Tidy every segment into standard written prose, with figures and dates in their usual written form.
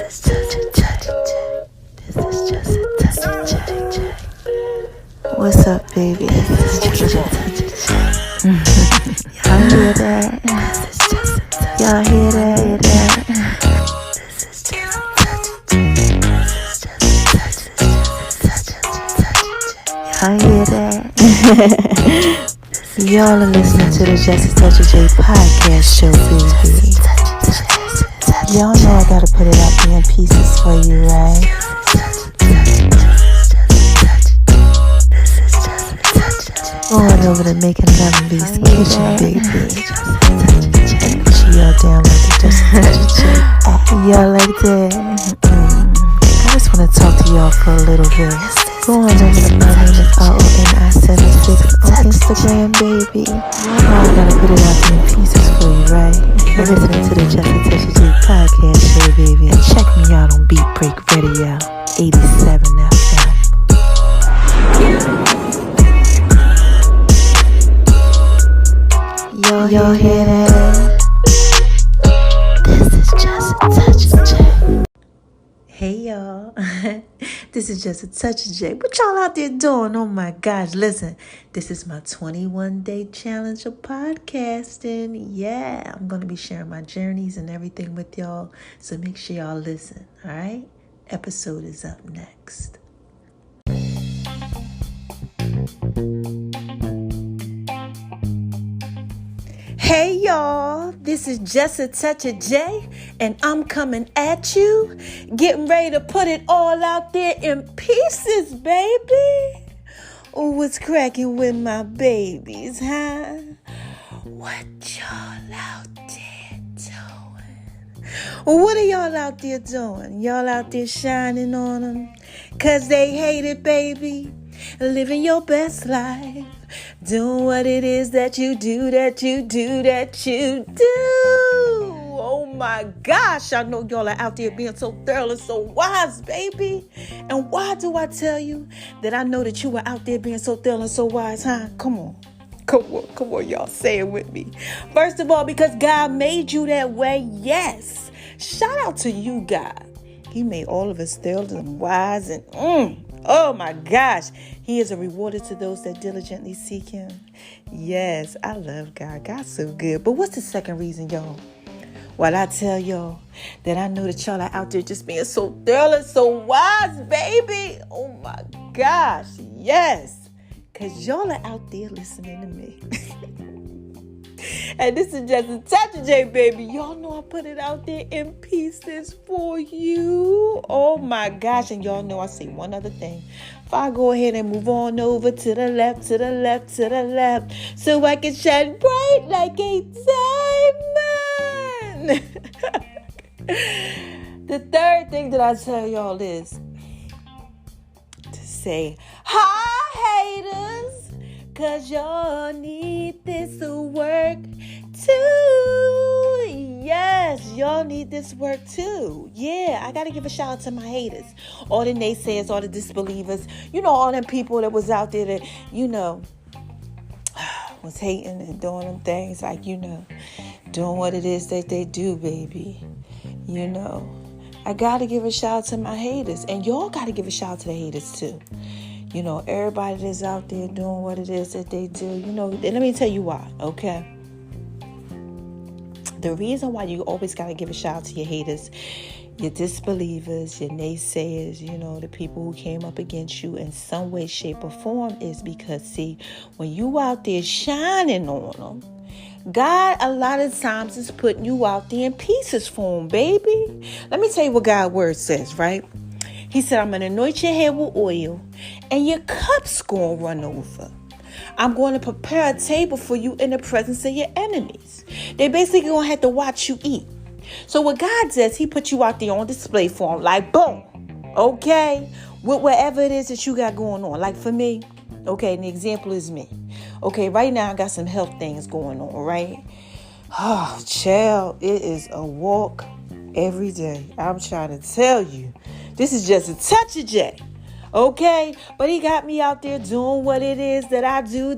is just a touch of J. This is just a touch of J. What's up, baby? This is just a touch of J. Y'all hear that? This is just a touch. Y'all hear that? This is just a touch of J. This is just a touch of J. Y'all hear that? Y'all are listening to the Just a Touch of J podcast show, baby. Y'all know I gotta put it out there in pieces for you, right? Going over to making Lemon-B's kitchen, baby. She y'all down like the Just a Touch of J. Y'all like that? I just wanna talk to y'all for a little bit. Go on over to my name is RONI76 on Instagram, baby. Y'all know I gotta put it out there in pieces for you, right? You're listening to the Just a Touch of J podcast show, baby. And check me out on Beat Break Radio, 87 FM. Y'all hear that? This is Just a Touch of J. Hey y'all, this is Just a Touch of J. What y'all out there doing? Oh my gosh, listen, this is my 21-day challenge of podcasting. Yeah, I'm going to be sharing my journeys and everything with y'all, so make sure y'all listen, all right? Episode is up next. Hey y'all, this is Just a Touch of J, and I'm coming at you, getting ready to put it all out there in pieces, baby. Oh, what's cracking with my babies, huh? What y'all out there doing? What are y'all out there doing? Y'all out there shining on them? 'Cause they hate it, baby. Living your best life. Doing what it is that you do. Oh my gosh, I know y'all are out there being so thorough and so wise, baby. And why do I tell you that I know that you were out there being so thorough and so wise, huh? Come on, y'all, say it with me. First of all, because God made you that way, yes. Shout out to you, God. He made all of us thorough and wise and oh my gosh, he is a rewarder to those that diligently seek him. Yes, I love God. God's so good. But what's the second reason, y'all? Well, I tell y'all that I know that y'all are out there just being so thorough and so wise, baby. Oh my gosh, yes. Because y'all are out there listening to me. And this is Just a Touch of J, baby. Y'all know I put it out there in pieces for you. Oh my gosh. And y'all know I say one other thing. If I go ahead and move on over to the left, so I can shine bright like a diamond. The third thing that I tell y'all is to say, hi, haters. 'Cause y'all need this work too. Yes, y'all need this work too. Yeah, I got to give a shout out to my haters. All the naysayers, all the disbelievers. You know, all them people that was out there that, you know, was hating and doing them things like, you know, doing what it is that they do, baby. You know, I got to give a shout out to my haters. And y'all got to give a shout out to the haters too. You know, everybody that's out there doing what it is that they do, you know, let me tell you why, okay? The reason why you always got to give a shout out to your haters, your disbelievers, your naysayers, you know, the people who came up against you in some way, shape, or form is because, see, when you out there shining on them, God, a lot of times, is putting you out there in pieces for them, baby. Let me tell you what God's word says, right? He said, I'm going to anoint your head with oil and your cup's going to run over. I'm going to prepare a table for you in the presence of your enemies. They basically going to have to watch you eat. So what God does, he put you out there on display for him, like boom, okay, with whatever it is that you got going on. Like for me, okay, and the example is me. Okay, right now I got some health things going on, right? Oh, child, it is a walk every day. I'm trying to tell you. This is Just a Touch of J. Okay, but he got me out there doing what it is that I do,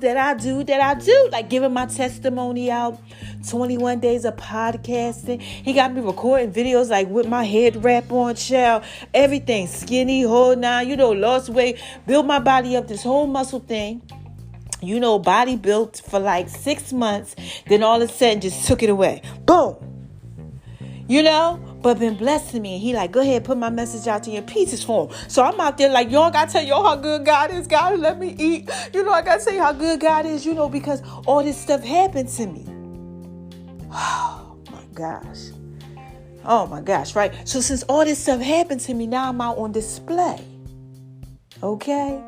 like giving my testimony out, 21 days of podcasting. He got me recording videos like with my head wrap on, child, everything, skinny, whole nine, lost weight, built my body up, this whole muscle thing. Body built for like 6 months, then all of a sudden just took it away. Boom. But been blessing me. And he like, go ahead, put my message out to your pieces for him. So I'm out there like, y'all got to tell y'all how good God is. God, let me eat. I got to say how good God is, because all this stuff happened to me. Oh, my gosh, right? So since all this stuff happened to me, now I'm out on display. Okay?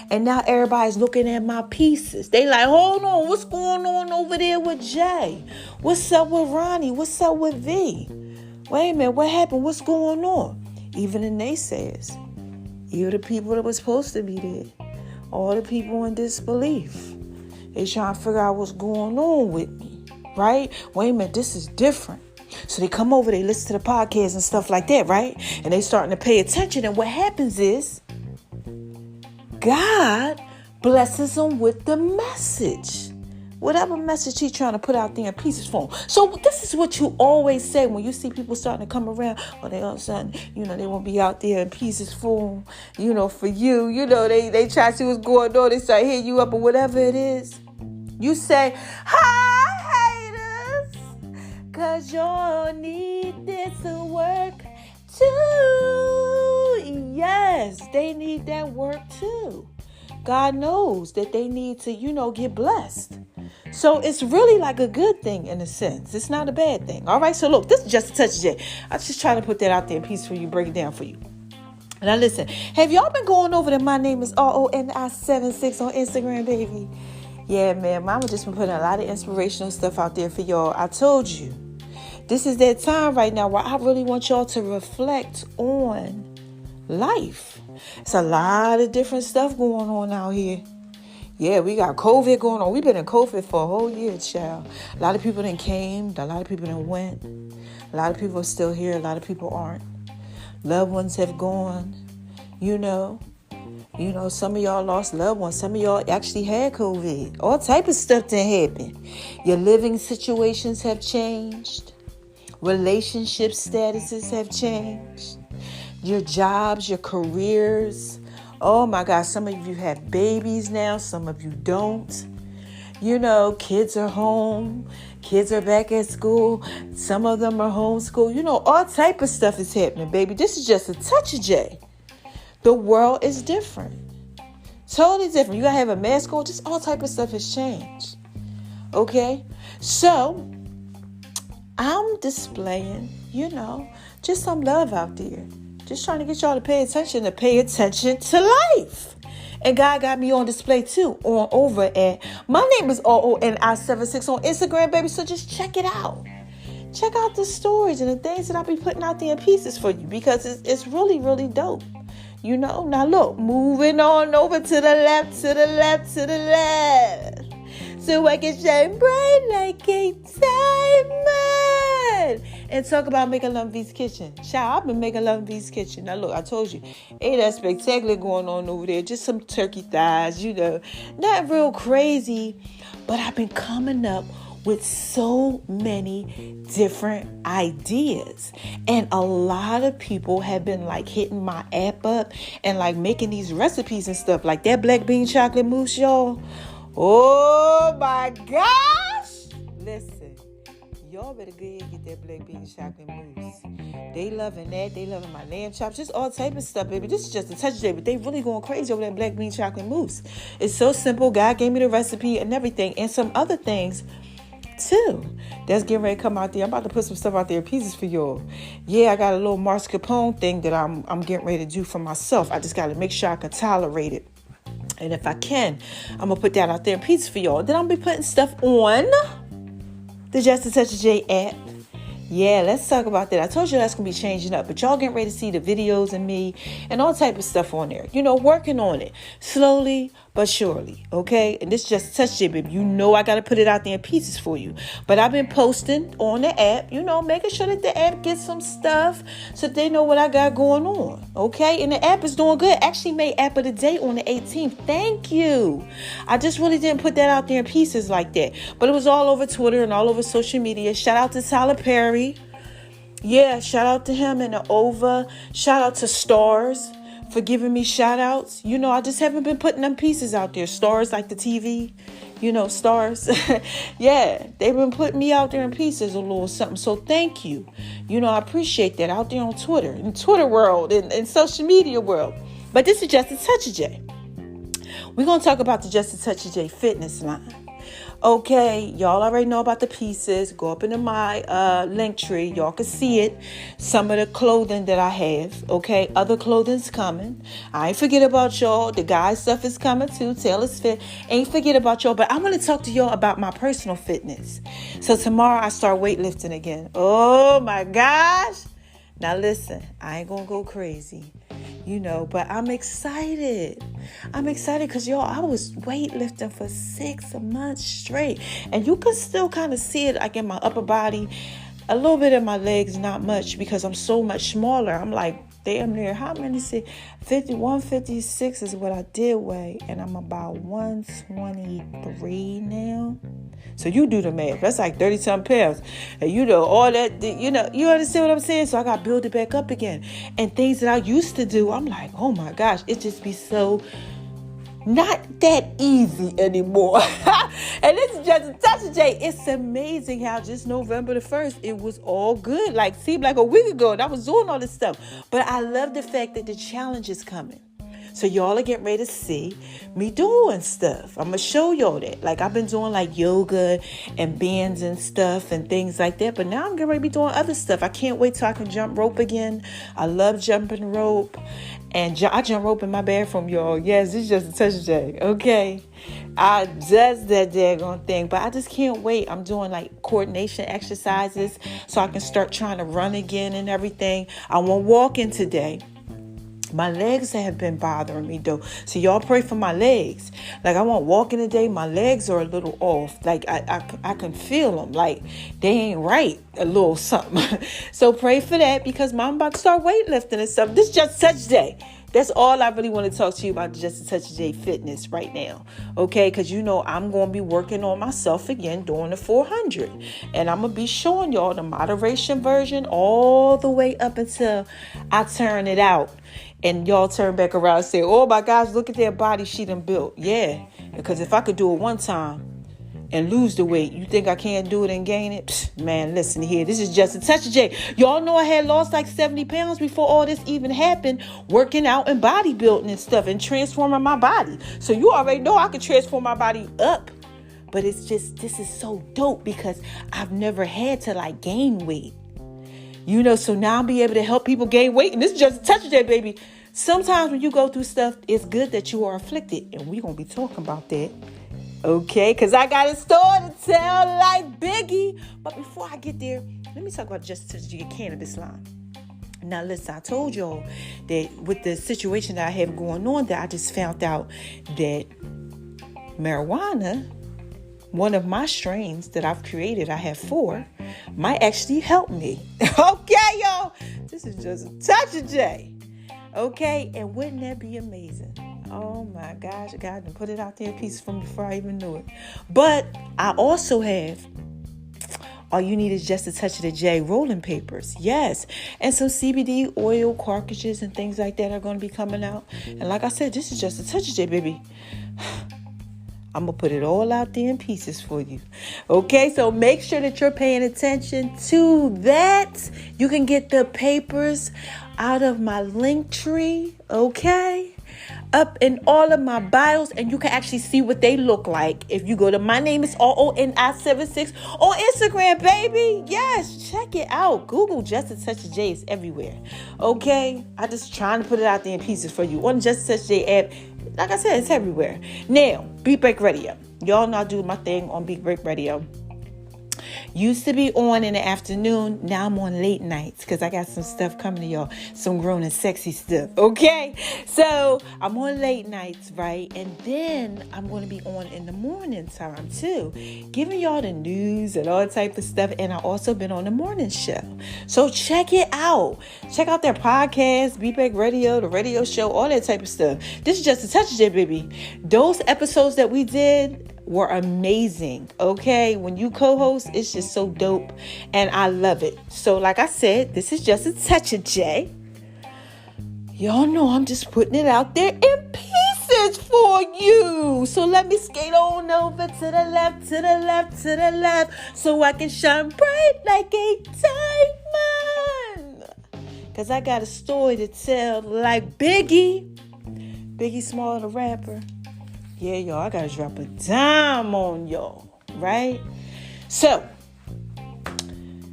And now everybody's looking at my pieces. They like, hold on, what's going on over there with Jay? What's up with Ronnie? What's up with V? Wait a minute, what happened? What's going on? Even the naysayers, even the people that were supposed to be there, all the people in disbelief, they trying to figure out what's going on with me, right? Wait a minute, this is different. So they come over, they listen to the podcast and stuff like that, right? And they starting to pay attention. And what happens is God blesses them with the message. Whatever message he's trying to put out there in pieces for them. So this is what you always say when you see people starting to come around, or they all of a sudden, they won't be out there in pieces for them, for you. They try to see what's going on. They start hitting you up or whatever it is. You say, hi, haters, because y'all need this to work too. Yes, they need that work too. God knows that they need to, get blessed. So it's really like a good thing in a sense. It's not a bad thing. All right. So look, this is just a touch of J. I'm just trying to put that out there in piece for you, break it down for you. Now listen, have y'all been going over to My Name is RONI76 on Instagram, baby? Yeah, man. Mama just been putting a lot of inspirational stuff out there for y'all. I told you, this is that time right now where I really want y'all to reflect on life. It's a lot of different stuff going on out here. Yeah, we got COVID going on. We've been in COVID for a whole year, child. A lot of people done came. A lot of people done went. A lot of people are still here. A lot of people aren't. Loved ones have gone. Some of y'all lost loved ones. Some of y'all actually had COVID. All type of stuff that happened. Your living situations have changed. Relationship statuses have changed. Your jobs, your careers. Oh my God, some of you have babies now, some of you don't. Kids are home, kids are back at school, some of them are homeschooled. All type of stuff is happening, baby. This is just a touch of J. The world is different. Totally different. You gotta have a mask on, just all type of stuff has changed. Okay? So, I'm displaying, just some love out there. Just trying to get y'all to pay attention to life. And God got me on display too, over at My Name is RONI76 on Instagram, baby. So just check it out. Check out the stories and the things that I'll be putting out there in pieces for you, because it's really, really dope. Now look, moving on over to the left, so I can shine bright like a diamond. And talk about making Love V's Kitchen. Child, I've been making Love V's Kitchen. Now look, I told you, ain't that spectacular going on over there. Just some turkey thighs, not real crazy. But I've been coming up with so many different ideas. And a lot of people have been like hitting my app up and like making these recipes and stuff. Like that black bean chocolate mousse, y'all. Oh my gosh. Listen. Y'all better go ahead and get that black bean chocolate mousse. They loving that. They loving my lamb chops. Just all type of stuff, baby. This is just a touch of day, but they really going crazy over that black bean chocolate mousse. It's so simple. God gave me the recipe and everything. And some other things, too. That's getting ready to come out there. I'm about to put some stuff out there in pieces for y'all. Yeah, I got a little mascarpone thing that I'm getting ready to do for myself. I just got to make sure I can tolerate it. And if I can, I'm going to put that out there in pieces for y'all. Then I'll be putting stuff on the Just a Touch of J app. Yeah, let's talk about that. I told you that's going to be changing up, but y'all getting ready to see the videos and me and all type of stuff on there. Working on it slowly but surely, okay? And this is just touch it, baby. You know I got to put it out there in pieces for you. But I've been posting on the app, making sure that the app gets some stuff so they know what I got going on, okay? And the app is doing good. Actually made app of the day on the 18th. Thank you. I just really didn't put that out there in pieces like that. But it was all over Twitter and all over social media. Shout out to Tyler Perry. Yeah, shout out to him and the OVA. Shout out to Stars for giving me shout outs. I just haven't been putting them pieces out there. Stars like the TV, Stars. Yeah, they've been putting me out there in pieces a little something. So thank you. I appreciate that out there on Twitter, in Twitter world, and social media world. But this is Just a Touch of J. We're going to talk about the Just a Touch of J fitness line. Okay, y'all already know about the pieces. Go up into my link tree. Y'all can see it. Some of the clothing that I have. Okay, other clothing's coming. I ain't forget about y'all. The guys stuff is coming too. Taylor's Fit. Ain't forget about y'all. But I want to talk to y'all about my personal fitness. So tomorrow I start weightlifting again. Oh my gosh. Now listen, I ain't gonna go crazy. But I'm excited. I'm excited because, I was weightlifting for 6 months straight. And you can still kind of see it like in my upper body. A little bit in my legs, not much, because I'm so much smaller. I'm like, damn near, how many say 156 is what I did weigh. And I'm about 123 now. So you do the math. That's like 30-something pounds. And all that, you understand what I'm saying? So I got to build it back up again. And things that I used to do, I'm like, oh my gosh, it just be so not that easy anymore. And this is Just a Touch of J. It's amazing how just November the 1st, it was all good. Like, seemed like a week ago and I was doing all this stuff. But I love the fact that the challenge is coming. So y'all are getting ready to see me doing stuff. I'm going to show y'all that. Like, I've been doing like yoga and bands and stuff and things like that. But now I'm getting ready to be doing other stuff. I can't wait till I can jump rope again. I love jumping rope. And I jump rope in my bathroom, y'all. Yes, it's Just a Touch of J. Okay. I does that daggone thing. But I just can't wait. I'm doing like coordination exercises so I can start trying to run again and everything. I won't walk in today. My legs have been bothering me though. So y'all pray for my legs. Like, I won't walk in today. My legs are a little off. Like, I can feel them. Like, they ain't right. A little something. So pray for that because I'm about to start weightlifting and stuff. This is Just a Touch Day. That's all I really want to talk to you about, Just a Touch of J fitness right now. Okay, because I'm going to be working on myself again doing the 400. And I'm going to be showing y'all the moderation version all the way up until I turn it out. And y'all turn back around and say, oh my gosh, look at that body she done built. Yeah, because if I could do it one time and lose the weight, you think I can't do it and gain it? Psst, man, listen here. This is Just a Touch of J. Y'all know I had lost like 70 pounds before all this even happened, working out and bodybuilding and stuff and transforming my body. So you already know I can transform my body up. But it's just, this is so dope because I've never had to like gain weight. So now I'll be able to help people gain weight. And this is Just a Touch of J, baby. Sometimes when you go through stuff, it's good that you are afflicted. And we're going to be talking about that. Okay, because I got a story to tell like Biggie. But before I get there, let me talk about Just a Touch of J cannabis line. Now, listen, I told y'all that with the situation that I have going on, that I just found out that marijuana, one of my strains that I've created, I have 4, might actually help me. Okay, y'all. This is Just a Touch of J. Okay, and wouldn't that be amazing? Oh my gosh, God done put it out there in pieces from before I even knew it. But I also have, all you need is just a touch of the J rolling papers. Yes. And some CBD oil cartridges and things like that are going to be coming out. And like I said, this is Just a Touch of J, baby. I'm going to put it all out there in pieces for you. Okay, so make sure that you're paying attention to that. You can get the papers out of my link tree, okay? Up in all of my bios, and you can actually see what they look like if you go to My Name is RONI76 on Instagram, baby. Yes, check it out. Google Just a Touch of J. It's everywhere. Okay, I just trying to put it out there in pieces for you on Just a Touch of J app. Like I said, it's everywhere. Now, Beat Break Radio. Y'all know I do my thing on Beat Break Radio. Used to be on in the afternoon. Now I'm on late nights because I got some stuff coming to y'all. Some grown and sexy stuff. Okay. So I'm on late nights, right? And then I'm going to be on in the morning time too, giving y'all the news and all type of stuff. And I also been on the morning show. So check it out. Check out their podcast, Be Back Radio, the radio show, all that type of stuff. This is just a touch of it, baby. Those episodes that we did were amazing. Okay. When you co-host, it's just so dope. And I love it. So like I said, this is just a touch of J. Y'all know I'm just putting it out there in pieces for you. So let me skate on over to the left, to the left, to the left, so I can shine bright like a diamond. Because I got a story to tell like Biggie Small, the rapper. Yeah, y'all, I got to drop a dime on y'all, right? So,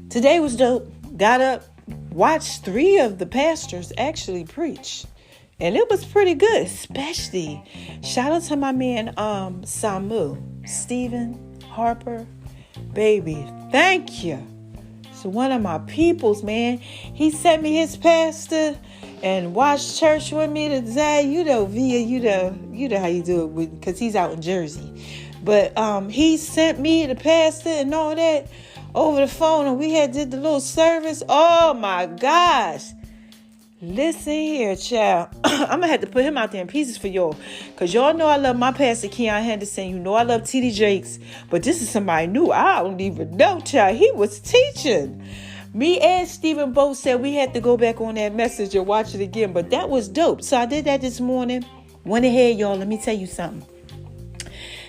today was dope. Got up, watched 3 of the pastors actually preach. And it was pretty good, especially shout out to my man, Samu, Stephen Harper. Baby, thank you. So one of my peoples, man, he sent me his pastor and watched church with me today. You know, via, you know how you do it because he's out in Jersey. But he sent me the pastor and all that over the phone, and we did the little service. Oh my gosh. Listen here, child. I'm going to have to put him out there in pieces for y'all. Because y'all know I love my pastor, Keon Henderson. You know I love T.D. Jakes. But this is somebody new. I don't even know, child. He was teaching. Me and Stephen both said we had to go back on that message and watch it again. But that was dope. So I did that this morning. Went ahead, y'all. Let me tell you something.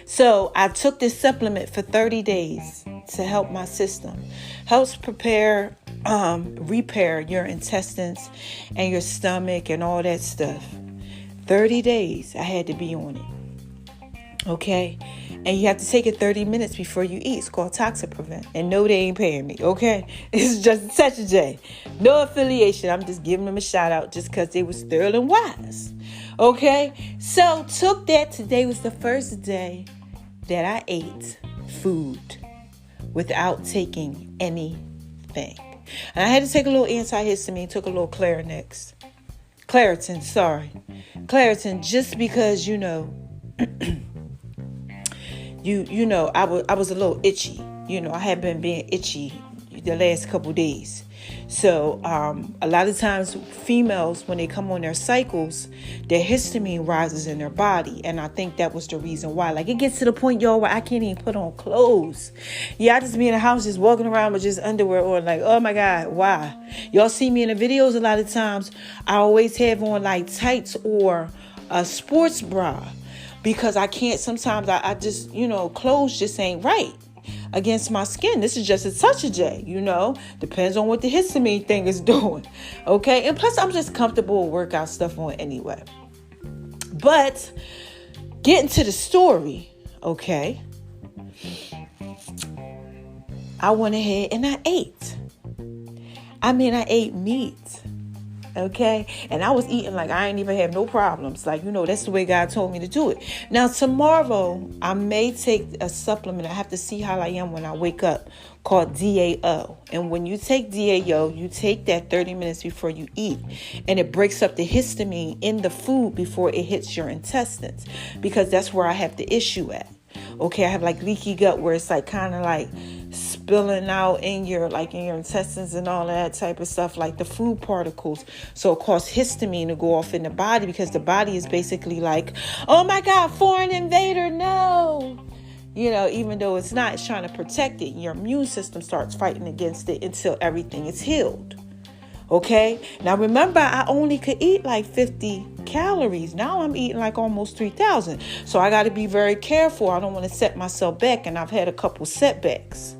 So I took this supplement for 30 days to help my system. Helps repair your intestines and your stomach and all that stuff. 30 days I had to be on it. Okay? And you have to take it 30 minutes before you eat. It's called Toxic Prevent. And no, they ain't paying me. Okay? It's just such a day. No affiliation. I'm just giving them a shout out just because they was sterling wise. Okay? So took that. Today was the first day that I ate food without taking anything. And I had to take a little antihistamine, took a little Claritin, just because, you know, I was a little itchy. You know, I had been being itchy the last couple days. So a lot of times females, when they come on their cycles, their histamine rises in their body. And I think that was the reason why. Like, it gets to the point, y'all, where I can't even put on clothes. Yeah, I just be in the house just walking around with just underwear on, like, oh my God, why? Y'all see me in the videos a lot of times. I always have on like tights or a sports bra because I can't, sometimes I just, you know, clothes just ain't right against my skin. This is just a touch of J, you know, depends on what the histamine thing is doing. Okay. And plus I'm just comfortable with workout stuff on anyway. But getting to the story. Okay. I went ahead and I ate. I ate meat. Okay. And I was eating like I ain't even have no problems. Like, you know, that's the way God told me to do it. Now, tomorrow I may take a supplement. I have to see how I am when I wake up, called DAO. And when you take DAO, you take that 30 minutes before you eat, and it breaks up the histamine in the food before it hits your intestines, because that's where I have the issue at. Okay, I have like leaky gut where it's like kind of like spilling out in your intestines and all that type of stuff, like the food particles. So it causes histamine to go off in the body, because the body is basically like, oh my God, foreign invader, no. You know, even though it's not, it's trying to protect it. Your immune system starts fighting against it until everything is healed. Okay. Now remember, I only could eat like 50 calories. Now I'm eating like almost 3,000. So I got to be very careful. I don't want to set myself back. And I've had a couple setbacks.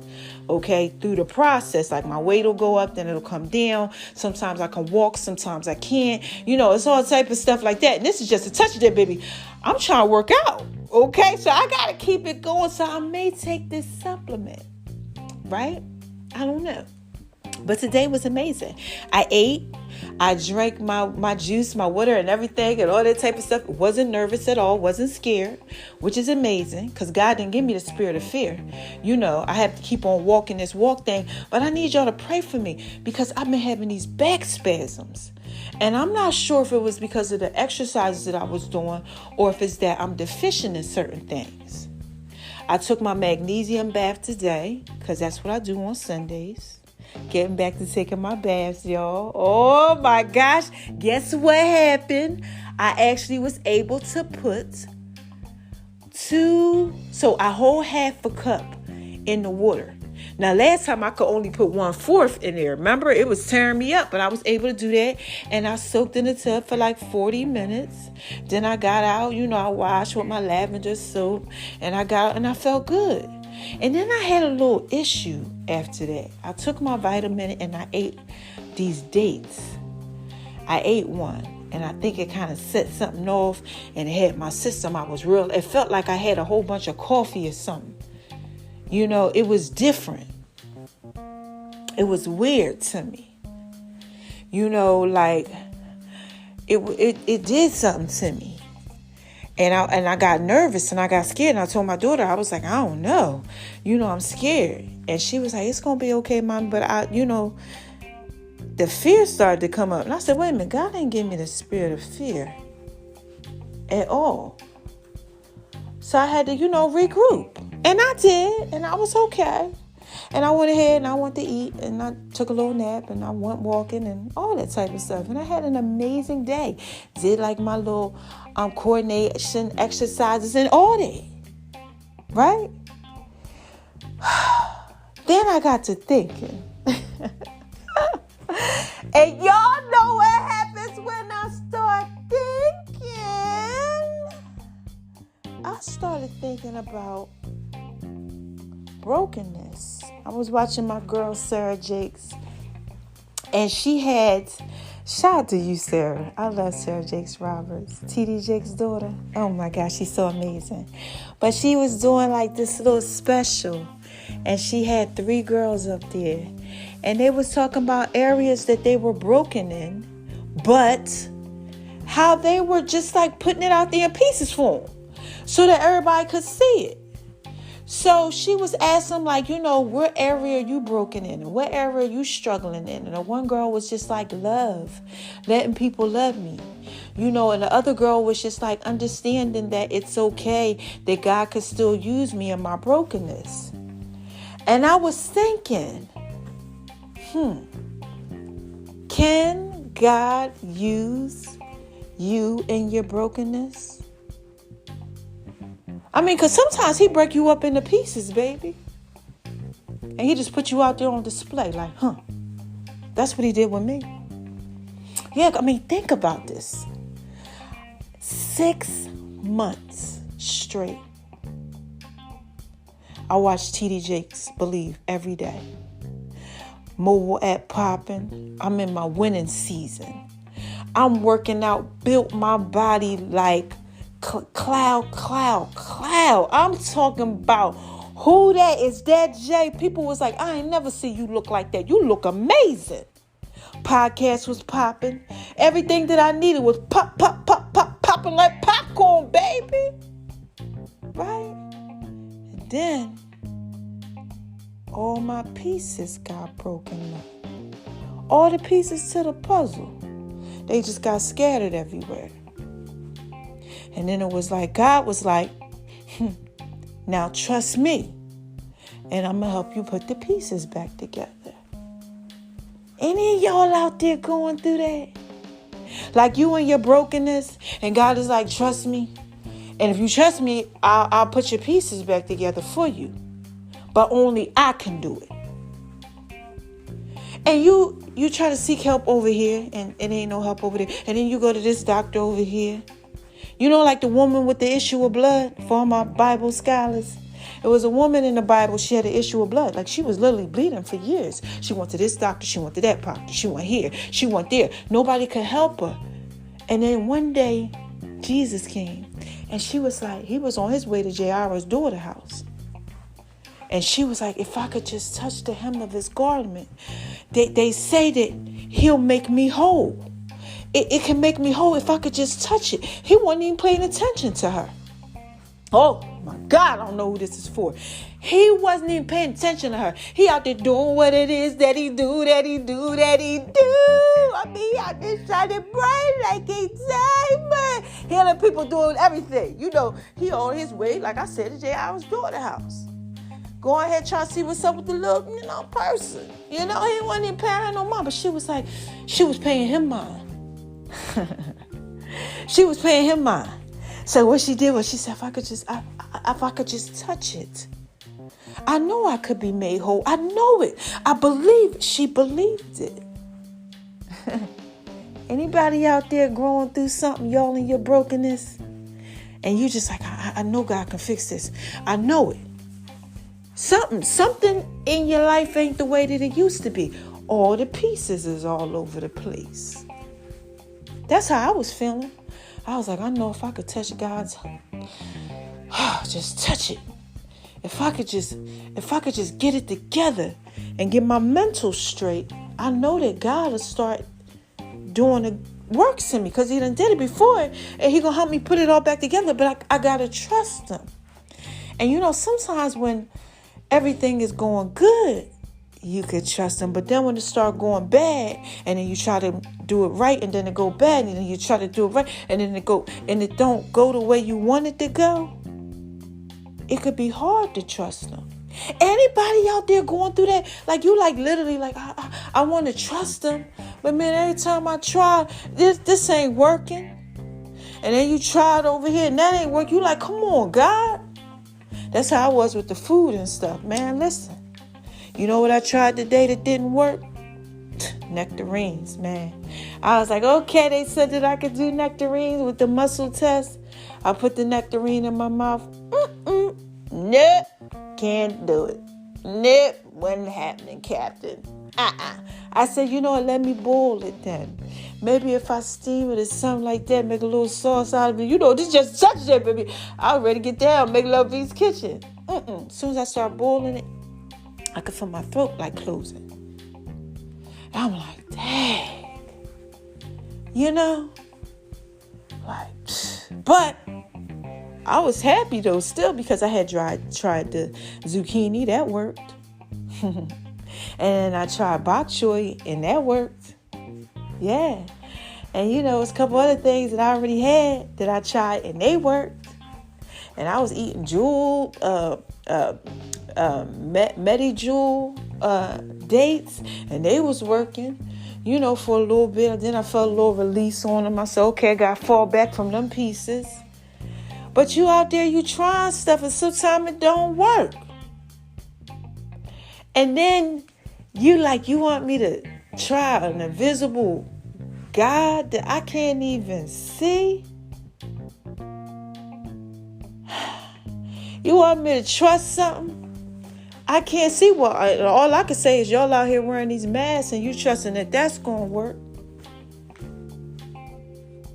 Okay. Through the process, like my weight will go up, then it'll come down. Sometimes I can walk. Sometimes I can't. You know, it's all type of stuff like that. And this is just a touch of that, baby. I'm trying to work out. Okay. So I got to keep it going. So I may take this supplement. Right. I don't know. But today was amazing. I ate. I drank my juice, my water and everything and all that type of stuff. Wasn't nervous at all. Wasn't scared, which is amazing because God didn't give me the spirit of fear. I have to keep on walking this walk thing. But I need y'all to pray for me because I've been having these back spasms. And I'm not sure if it was because of the exercises that I was doing or if it's that I'm deficient in certain things. I took my magnesium bath today because that's what I do on Sundays. Getting back to taking my baths, y'all. Oh my gosh. Guess what happened? I actually was able to put I hold half a cup in the water. Now, last time I could only put 1/4 in there. Remember, it was tearing me up, but I was able to do that. And I soaked in the tub for like 40 minutes. Then I got out, I washed with my lavender soap. And I got out and I felt good. And then I had a little issue after that. I took my vitamin and I ate these dates. I ate one. And I think it kind of set something off. And it had my system. It felt like I had a whole bunch of coffee or something. It was different. It was weird to me. Like it did something to me. And I got nervous and I got scared. And I told my daughter, I was like, I don't know. I'm scared. And she was like, it's going to be okay, Mom. But the fear started to come up. And I said, wait a minute, God didn't give me the spirit of fear at all. So I had to, regroup. And I did. And I was okay. And I went ahead and I went to eat. And I took a little nap. And I went walking and all that type of stuff. And I had an amazing day. Did like my little coordination exercises and all that. Right? Then I got to thinking. And y'all know what happens when I start thinking. I started thinking about brokenness. I was watching my girl Sarah Jakes, and she had, shout out to you, Sarah. I love Sarah Jakes Roberts, T.D. Jakes' daughter. Oh my gosh, she's so amazing. But she was doing like this little special, and she had 3 girls up there, and they was talking about areas that they were broken in, but how they were just like putting it out there in pieces for them so that everybody could see it. So she was asking, like, what area are you broken in? And what area are you struggling in? And the one girl was just like, love, letting people love me. And the other girl was just like understanding that it's okay, that God could still use me in my brokenness. And I was thinking, can God use you in your brokenness? I mean, because sometimes he break you up into pieces, baby. And he just put you out there on display like, that's what he did with me. Yeah, I mean, think about this. 6 months straight. I watch T.D. Jakes Believe every day. Mobile app popping. I'm in my winning season. I'm working out, built my body like cloud. I'm talking about who that is. That Jay. People was like, I ain't never seen you look like that. You look amazing. Podcast was popping. Everything that I needed was popping like popcorn, baby. Right? And then all my pieces got broken up. All the pieces to the puzzle. They just got scattered everywhere. And then it was like, God was like, now trust me. And I'm going to help you put the pieces back together. Any of y'all out there going through that? Like you and your brokenness. And God is like, trust me. And if you trust me, I'll put your pieces back together for you. But only I can do it. And you try to seek help over here. And it ain't no help over there. And then you go to this doctor over here. Like the woman with the issue of blood, for all my Bible scholars. It was a woman in the Bible. She had an issue of blood. Like she was literally bleeding for years. She went to this doctor. She went to that doctor. She went here. She went there. Nobody could help her. And then one day, Jesus came. And she was like, he was on his way to Jairus' daughter's house. And she was like, if I could just touch the hem of his garment. They say that he'll make me whole. It can make me whole if I could just touch it. He wasn't even paying attention to her. Oh my God, I don't know who this is for. He wasn't even paying attention to her. He out there doing what it is that he do. I mean, he out there shining bright like a diamond. Healing people, doing everything. You know, he on his way, like I said, to J.I.'s daughter's house. Go ahead, try to see what's up with the little, person. He wasn't even paying her no mind, but she was paying him mind. She was paying him mind. So what she did was she said, if I could just touch it, I know I could be made whole. I know it. I believe it. She believed it. Anybody out there growing through something, y'all, in your brokenness, and you just like, I know God can fix this. I know it. Something in your life ain't the way that it used to be. All the pieces is all over the place. That's how I was feeling. I was like, I know if I could touch God's just touch it. If I could just get it together and get my mental straight, I know that God will start doing the works in me, because he done did it before, and he gonna help me put it all back together. But I gotta trust him. And sometimes when everything is going good, you could trust him. But then when it start going bad, and then you try to do it right, and then it go bad, and then you try to do it right, and then it don't go the way you want it to go, it could be hard to trust him. Anybody out there going through that? Like you literally I want to trust him, but man, every time I try, this ain't working. And then you try it over here and that ain't working. You like, come on, God. That's how I was with the food and stuff. Man, listen. You know what I tried today that didn't work? Nectarines, man. I was like, okay, they said that I could do nectarines with the muscle test. I put the nectarine in my mouth. Nope, can't do it. Nope, wasn't happening, Captain. I said, let me boil it then. Maybe if I steam it or something like that, make a little sauce out of it. This just touch it, baby. I was ready to get down, make Love V's Kitchen. As soon as I start boiling it, I could feel my throat like closing. I'm like, dang. But I was happy though still, because I had tried the zucchini. That worked. And I tried bok choy, and that worked. Yeah. And it's a couple other things that I already had that I tried, and they worked. And I was eating Jewel, Medi-Jewel dates, and they was working, for a little bit. And then I felt a little release on them. I said, okay, I got to fall back from them pieces. But you out there, you trying stuff, and sometimes it don't work. And then you want me to try an invisible God that I can't even see? You want me to trust something I can't see? Well, all I can say is y'all out here wearing these masks and you trusting that that's going to work.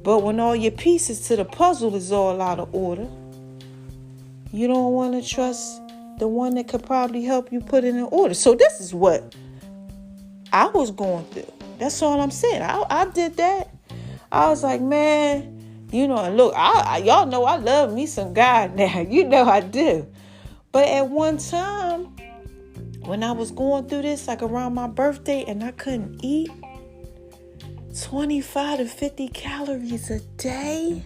But when all your pieces to the puzzle is all out of order, you don't want to trust the one that could probably help you put it in order. So this is what I was going through. That's all I'm saying. I did that. I was like, man, and look, y'all know I love me some God now. I do. But at one time, when I was going through this, like around my birthday, and I couldn't eat 25 to 50 calories a day.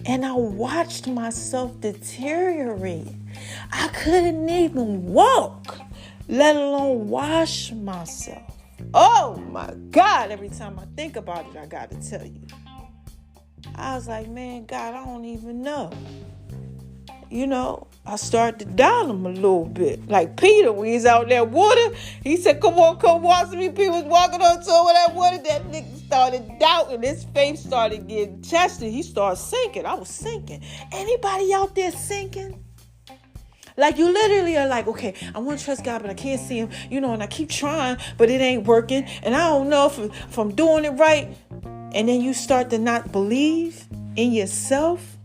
And I watched myself deteriorate. I couldn't even walk, let alone wash myself. Oh my God, every time I think about it, I got to tell you. I was like, man, God, I don't even know. I started to doubt him a little bit. Like Peter, when he's out in that water, he said, come on, come watch me. Peter was walking on top of that water. That nigga started doubting. His faith started getting tested. He started sinking. I was sinking. Anybody out there sinking? Like you literally are like, okay, I want to trust God, but I can't see him, and I keep trying, but it ain't working. And I don't know if I'm doing it right. And then you start to not believe in yourself,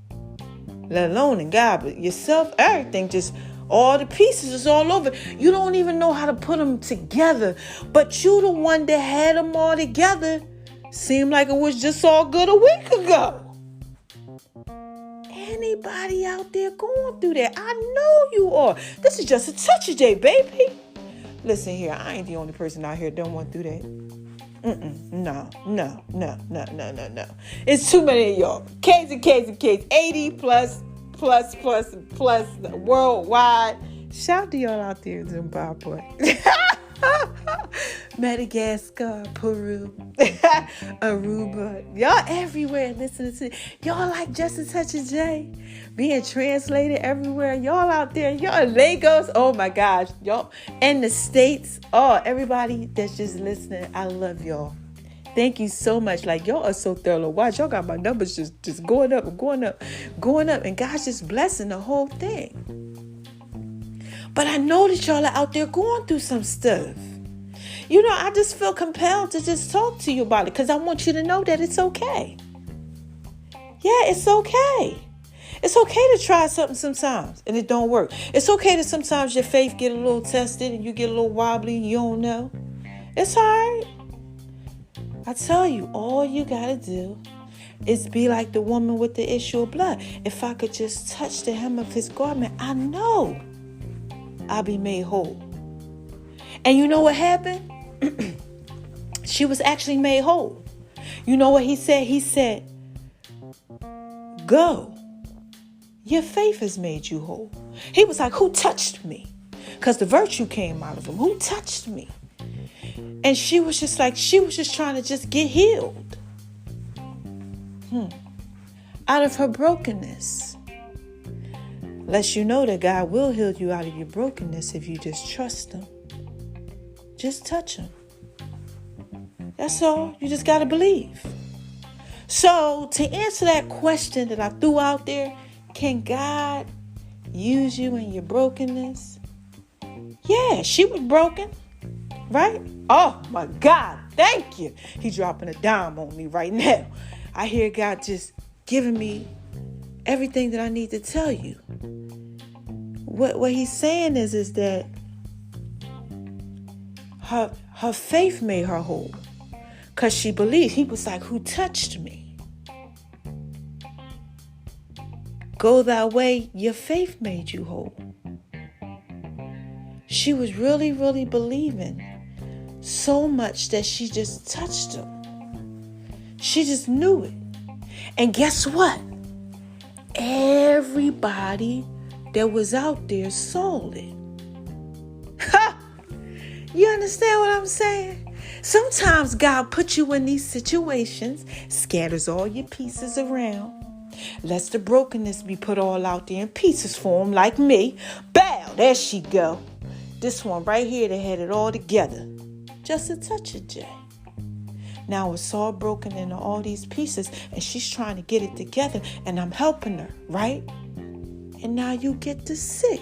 let alone in God, but yourself, everything just All the pieces is all over. You don't even know how to put them together. But you the one that had them all together. Seemed like it was just all good a week ago. Anybody out there going through that? I know you are. This is just a touch of J, baby. Listen here, I ain't the only person out here that don't want to do that. No. It's too many of y'all. Case. 80 plus worldwide. Shout to y'all out there in Zimbabwe. Madagascar, Peru, Aruba. Y'all everywhere listening to y'all like Just a Touch of J being translated everywhere. Y'all out there, y'all in Lagos. Oh my gosh, y'all in the States. Oh, everybody that's just listening, I love y'all. Thank you so much. Like, y'all are so thorough. Watch, y'all got my numbers just going up. And God's just blessing the whole thing. But I know that y'all are out there going through some stuff. You know, I just feel compelled to just talk to you about it because I want you to know that it's okay. Yeah, it's okay. It's okay to try something sometimes and it don't work. It's okay that sometimes your faith get a little tested and you get a little wobbly and you don't know. It's all right. I tell you, all you got to do is be like the woman with the issue of blood. If I could just touch the hem of his garment, I know I'll be made whole. And you know what happened? She was actually made whole. You know what he said? He said, go. Your faith has made you whole. He was like, who touched me? Because the virtue came out of him. Who touched me? And she was just trying to just get healed. Out of her brokenness. Lets you know that God will heal you out of your brokenness if you just trust him. Just touch him. That's all. You just got to believe. So to answer that question that I threw out there, can God use you in your brokenness? Yeah, she was broken. Right? Oh my God. Thank you. He's dropping a dime on me right now. I hear God just giving me everything that I need to tell you. What he's saying is that her faith made her whole. Because she believed. He was like, who touched me? Go thy way, your faith made you whole. She was really, really believing so much that she just touched him. She just knew it. And guess what? Everybody that was out there saw it. Ha! You understand what I'm saying? Sometimes God puts you in these situations, scatters all your pieces around, lets the brokenness be put all out there in pieces for him, like me. Bow, there she go. This one right here that had it all together. Just a touch of J. Now it's all broken into all these pieces and she's trying to get it together and I'm helping her, right? And now you get to see.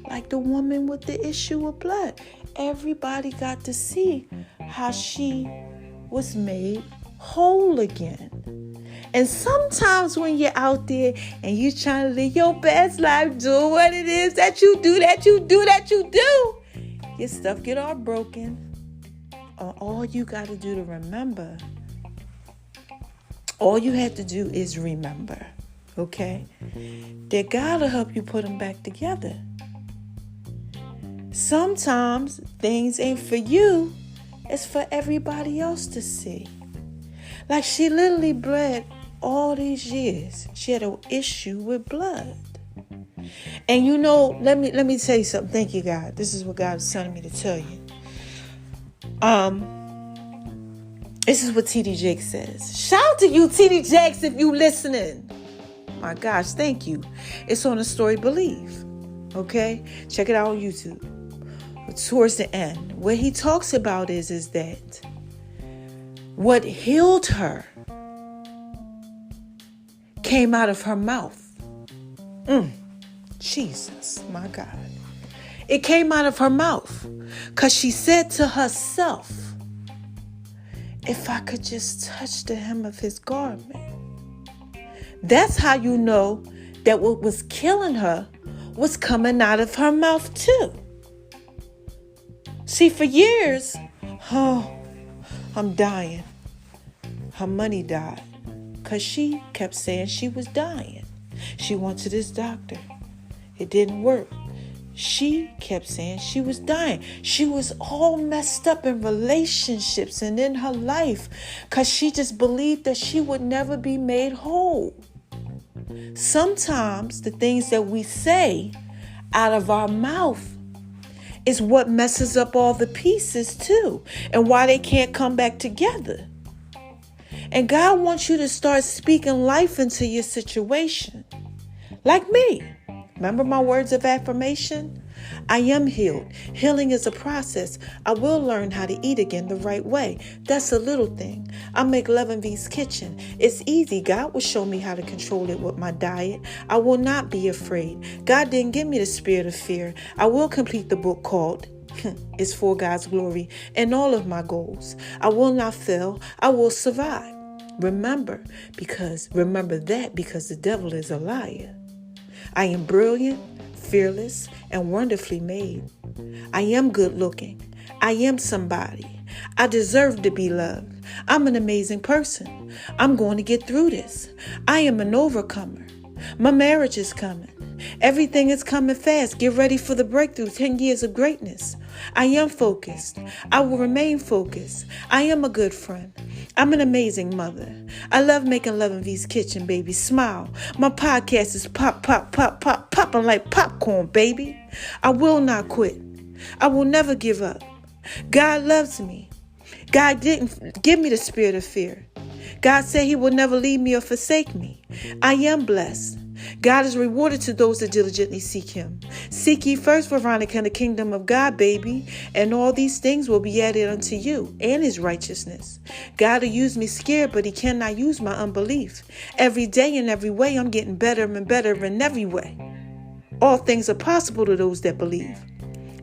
Like the woman with the issue of blood. Everybody got to see how she was made whole again. And sometimes when you're out there and you're trying to live your best life, doing what it is that you do, your stuff get all broken. All you got to do to remember, all you have to do is remember, okay? That God will help you put them back together. Sometimes things ain't for you, it's for everybody else to see. Like she literally bled all these years. She had an issue with blood. And you know, let me tell you something. Thank you, God. This is what God is telling me to tell you. This is what T.D. Jakes says. Shout out to you, T.D. Jakes, if you listening. My gosh, thank you. It's on the story Believe. Okay? Check it out on YouTube. Towards the end, what he talks about is that what healed her came out of her mouth. Jesus, my God. It came out of her mouth because she said to herself, if I could just touch the hem of his garment. That's how you know that what was killing her was coming out of her mouth too. See, for years, I'm dying. Her money died because she kept saying she was dying. She went to this doctor. It didn't work. She kept saying she was dying. She was all messed up in relationships and in her life because she just believed that she would never be made whole. Sometimes the things that we say out of our mouth is what messes up all the pieces too, and why they can't come back together. And God wants you to start speaking life into your situation. Like me. Remember my words of affirmation? I am healed. Healing is a process. I will learn how to eat again the right way. That's a little thing. I make Love and V's kitchen. It's easy. God will show me how to control it with my diet. I will not be afraid. God didn't give me the spirit of fear. I will complete the book called It's for God's Glory and all of my goals. I will not fail. I will survive. Remember that because the devil is a liar. I am brilliant, fearless, and wonderfully made. I am good looking. I am somebody. I deserve to be loved. I'm an amazing person. I'm going to get through this. I am an overcomer. My marriage is coming. Everything is coming fast. Get ready for the breakthrough. 10 years of greatness. I am focused. I will remain focused. I am a good friend. I'm an amazing mother. I love making Love and V's kitchen, baby. Smile. My podcast is popping like popcorn, baby. I will not quit. I will never give up. God loves me. God didn't give me the spirit of fear. God said he will never leave me or forsake me. I am blessed. God is rewarded to those that diligently seek him. Seek ye first, Veronica, in the kingdom of God, baby, and all these things will be added unto you and his righteousness. God will use me scared, but he cannot use my unbelief. Every day and every way, I'm getting better and better in every way. All things are possible to those that believe.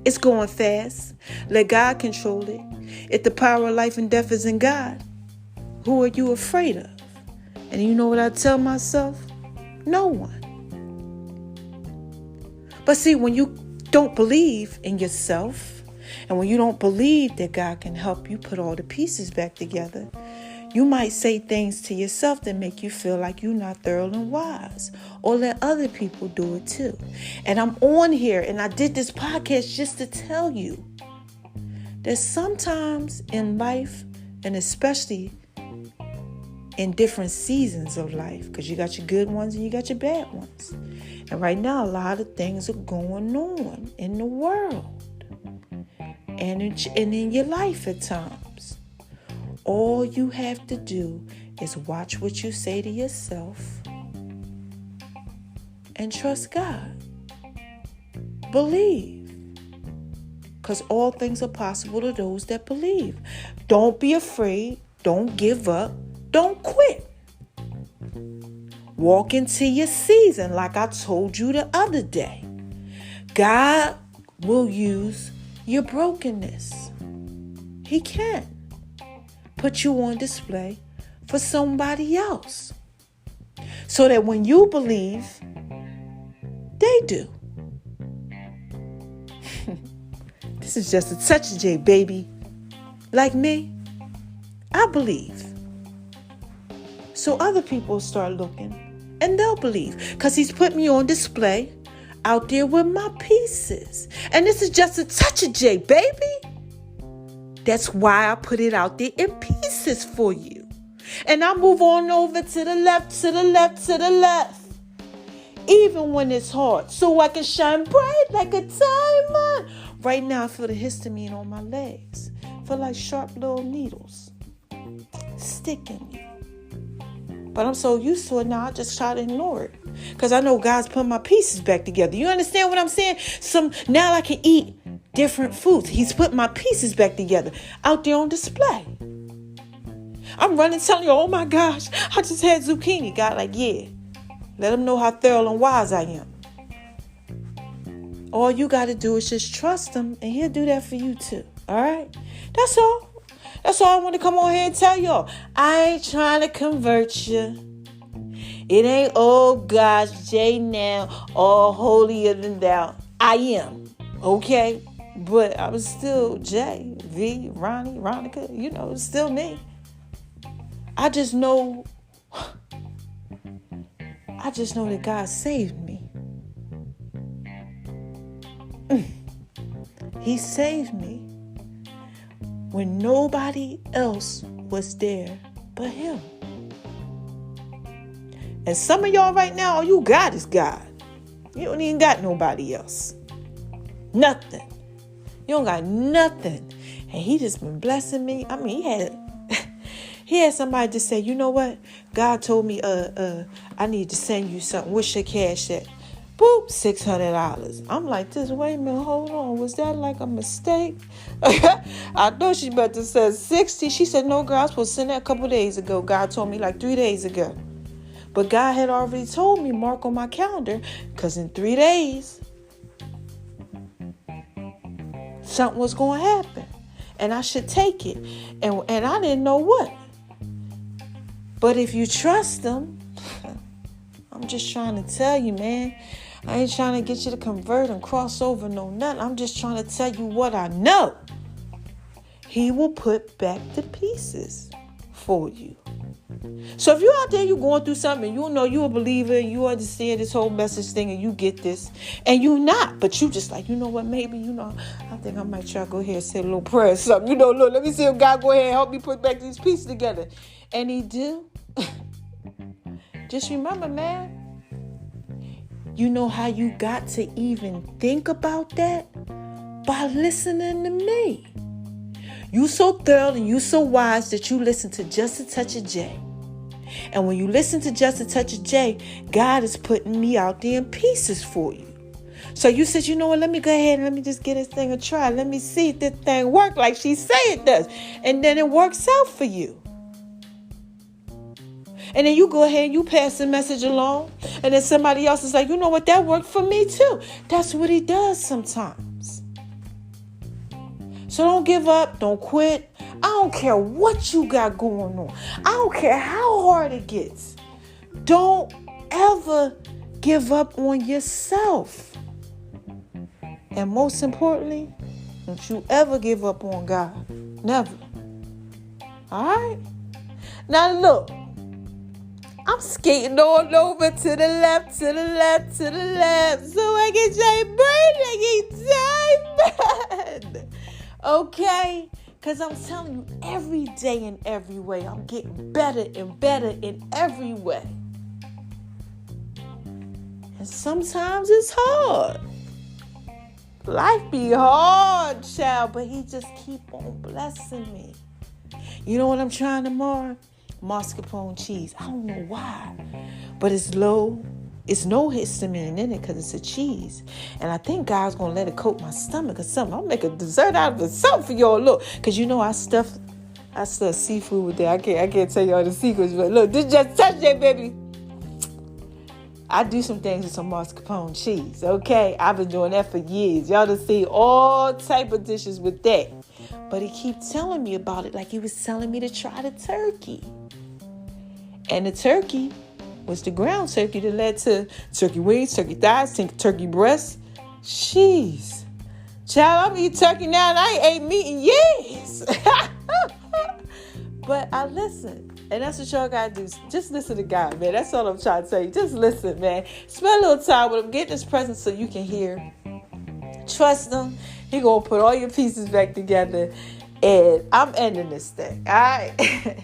It's going fast. Let God control it. If the power of life and death is in God, who are you afraid of? And you know what I tell myself? No one. But see, when you don't believe in yourself, and when you don't believe that God can help you put all the pieces back together, you might say things to yourself that make you feel like you're not thorough and wise, or let other people do it too. And I'm on here, and I did this podcast just to tell you that sometimes in life, and especially in different seasons of life, because you got your good ones and you got your bad ones. And right now, a lot of things are going on in the world and in your life at times. All you have to do is watch what you say to yourself and trust God. Believe. Because all things are possible to those that believe. Don't be afraid. Don't give up. Don't quit. Walk into your season like I told you the other day. God will use your brokenness. He can put you on display for somebody else. So that when you believe, they do. This is just a touch of J, baby. Like me, I believe. So other people start looking and they'll believe, because he's put me on display out there with my pieces. And this is just a touch of J, baby. That's why I put it out there in pieces for you. And I move on over to the left, to the left, to the left. Even when it's hard, so I can shine bright like a diamond. Right now, I feel the histamine on my legs. I feel like sharp little needles sticking me. But I'm so used to it now, I just try to ignore it. Because I know God's putting my pieces back together. You understand what I'm saying? Now I can eat different foods. He's put my pieces back together out there on display. I'm running telling you, oh my gosh, I just had zucchini. God like, yeah. Let him know how thorough and wise I am. All you got to do is just trust him, and he'll do that for you too. All right? That's all. That's all I want to come on here and tell y'all. I ain't trying to convert you It ain't, oh gosh, Jay now, all holier than thou. I am, okay? But I was still Jay, V, Ronnie, Ronica, it's still me. I just know that God saved me. He saved me when nobody else was there but him. And some of y'all right now, all you got is God. You don't even got nobody else. Nothing. You don't got nothing. And he just been blessing me. I mean, he had somebody just say, you know what? God told me I need to send you something. What's your cash at? Boop, $600. I'm like this, wait a minute, hold on. Was that like a mistake? I thought she meant to say 60. She said, no, girl, I was supposed to send that a couple days ago. God told me like 3 days ago. But God had already told me, mark on my calendar, because in 3 days, something was going to happen. And I should take it. And I didn't know what. But if you trust him, I'm just trying to tell you, man. I ain't trying to get you to convert and cross over, no nothing. I'm just trying to tell you what I know. He will put back the pieces for you. So if you're out there, you're going through something, and you know you're a believer, and you understand this whole message thing, and you get this, and you're not, but you just like, you know what, maybe, I think I might try to go ahead and say a little prayer or something. Look, let me see if God go ahead and help me put back these pieces together. And he do. Just remember, man, you know how you got to even think about that? By listening to me. You so thorough and you so wise that you listen to Just a Touch of J. And when you listen to Just a Touch of J, God is putting me out there in pieces for you. So you said, you know what, let me go ahead and let me just get this thing a try. Let me see if this thing works like she say it does. And then it works out for you. And then you go ahead and you pass the message along. And then somebody else is like, you know what, that worked for me too. That's what he does sometimes. So don't give up. Don't quit. I don't care what you got going on. I don't care how hard it gets. Don't ever give up on yourself. And most importantly, don't you ever give up on God. Never. All right? Now look. I'm skating all over to the left, to the left, to the left. So I get your brain, I get time. Okay? Because I'm telling you, every day in every way, I'm getting better and better in every way. And sometimes it's hard. Life be hard, child, but he just keep on blessing me. You know what I'm trying tomorrow? Mascarpone cheese. I don't know why, but it's low. It's no histamine in it because it's a cheese. And I think God's going to let it coat my stomach or something. I'll make a dessert out of it. Something for y'all. Look, because you know I stuff seafood with that. I can't tell y'all the secrets, but look, this Just Touch It, baby. I do some things with some mascarpone cheese, okay? I've been doing that for years. Y'all done see all type of dishes with that. But he keeps telling me about it like he was telling me to try the turkey. And the turkey was the ground turkey that led to turkey wings, turkey thighs, turkey breasts. Jeez. Child, I'm eating turkey now and I ain't ate meat in years. But I listen. And that's what y'all got to do. Just listen to God, man. That's all I'm trying to tell you. Just listen, man. Spend a little time with him. Get this present so you can hear. Trust him. He going to put all your pieces back together. And I'm ending this thing. All right?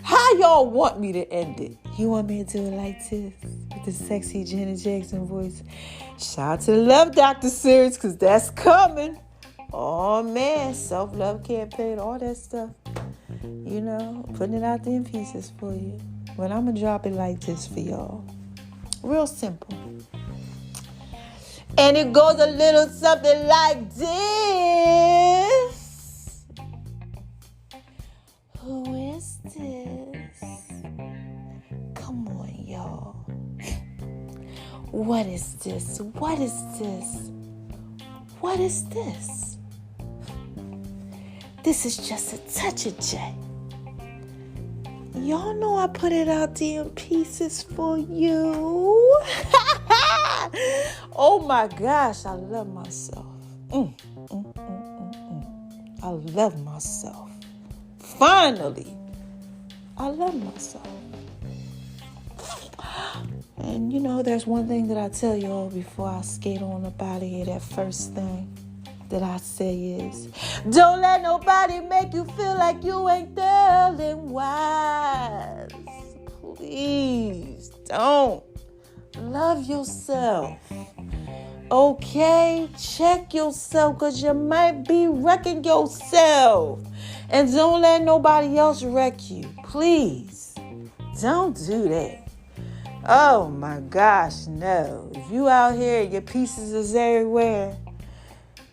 How y'all want me to end it? You want me to do it like this? With the sexy Janet Jackson voice? Shout out to the Love Doctor series, because that's coming. Oh, man. Self-love campaign, all that stuff. You know, putting it out there in pieces for you. But I'm going to drop it like this for y'all. Real simple. And it goes a little something like this. Who is this? Come on, y'all. What is this? What is this? What is this? This is just a touch of J. Y'all know I put it out there in pieces for you. Oh my gosh, I love myself. I love myself. Finally, I love myself. And you know, there's one thing that I tell y'all before I skate on up out of here. That first thing that I say is, don't let nobody make you feel like you ain't telling wise. Please don't. Love yourself. Okay? Check yourself, because you might be wrecking yourself. And don't let nobody else wreck you. Please. Don't do that. Oh my gosh, no. If you out here and your pieces is everywhere,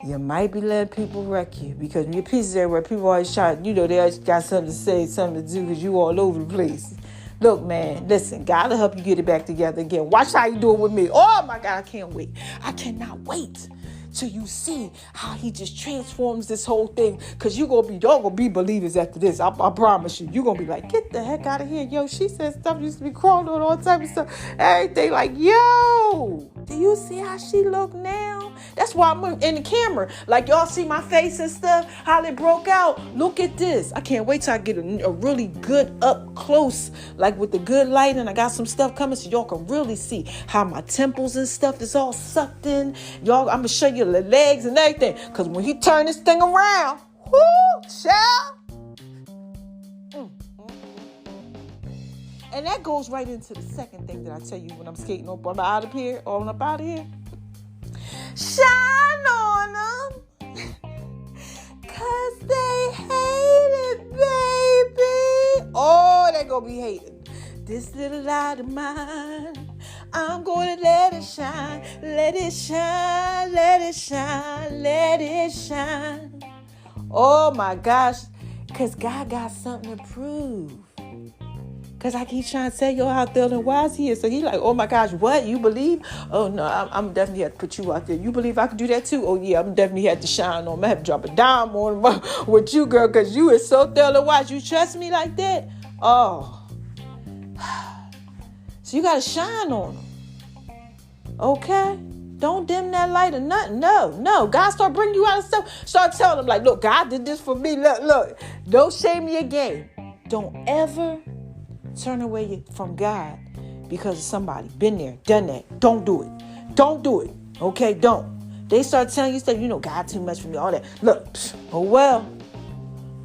you might be letting people wreck you. Because when your pieces everywhere, people always try, they always got something to say, something to do, because you all over the place. Look, man, listen, God will help you get it back together again. Watch how you do it with me. Oh my God, I can't wait. I cannot wait till you see how he just transforms this whole thing. Because y'all gonna be believers after this. I promise you. You're gonna be like, get the heck out of here. Yo, she said stuff used to be crawling on all type of stuff. Everything like, yo, do you see how she look now? That's why I'm in the camera. Like, y'all see my face and stuff, how it broke out. Look at this. I can't wait till I get a really good up close, like with the good light, and I got some stuff coming so y'all can really see how my temples and stuff is all sucked in. Y'all, I'm gonna show you the legs and everything. Because when he turn this thing around, whoo, child. And that goes right into the second thing that I tell you when I'm skating up on out of here, all up out of here. Shine on them, 'cause they hate it, baby. Oh, they gonna be hating. This little light of mine, I'm gonna let it shine, let it shine, let it shine, let it shine. Oh my gosh, 'cause God got something to prove. Because I keep trying to tell y'all how thorough and wise he is. So he's like, oh my gosh, what? You believe? Oh no, I'm definitely have to put you out there. You believe I can do that too? Oh yeah, I'm definitely have to shine on. I have to drop a dime on with you, girl, because you is so thorough and wise. You trust me like that? Oh. So you got to shine on them. Okay? Don't dim that light or nothing. No. God start bringing you out of stuff. Start telling them like, look, God did this for me. Look. Don't shame me again. Don't ever turn away from God because of somebody. Been there, done that. Don't do it. Okay, don't. They start telling you stuff, God too much for me, all that. Look, oh well.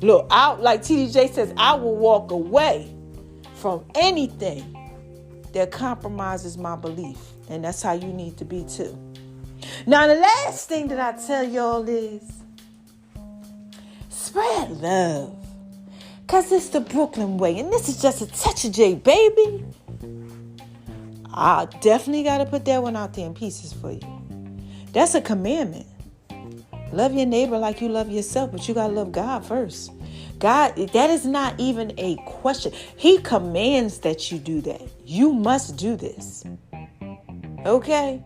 Look, out like TDJ says, I will walk away from anything that compromises my belief. And that's how you need to be too. Now, the last thing that I tell y'all is spread love. Because it's the Brooklyn way. And this is just a touch of J, baby. I definitely got to put that one out there in pieces for you. That's a commandment. Love your neighbor like you love yourself. But you got to love God first. God, that is not even a question. He commands that you do that. You must do this. Okay?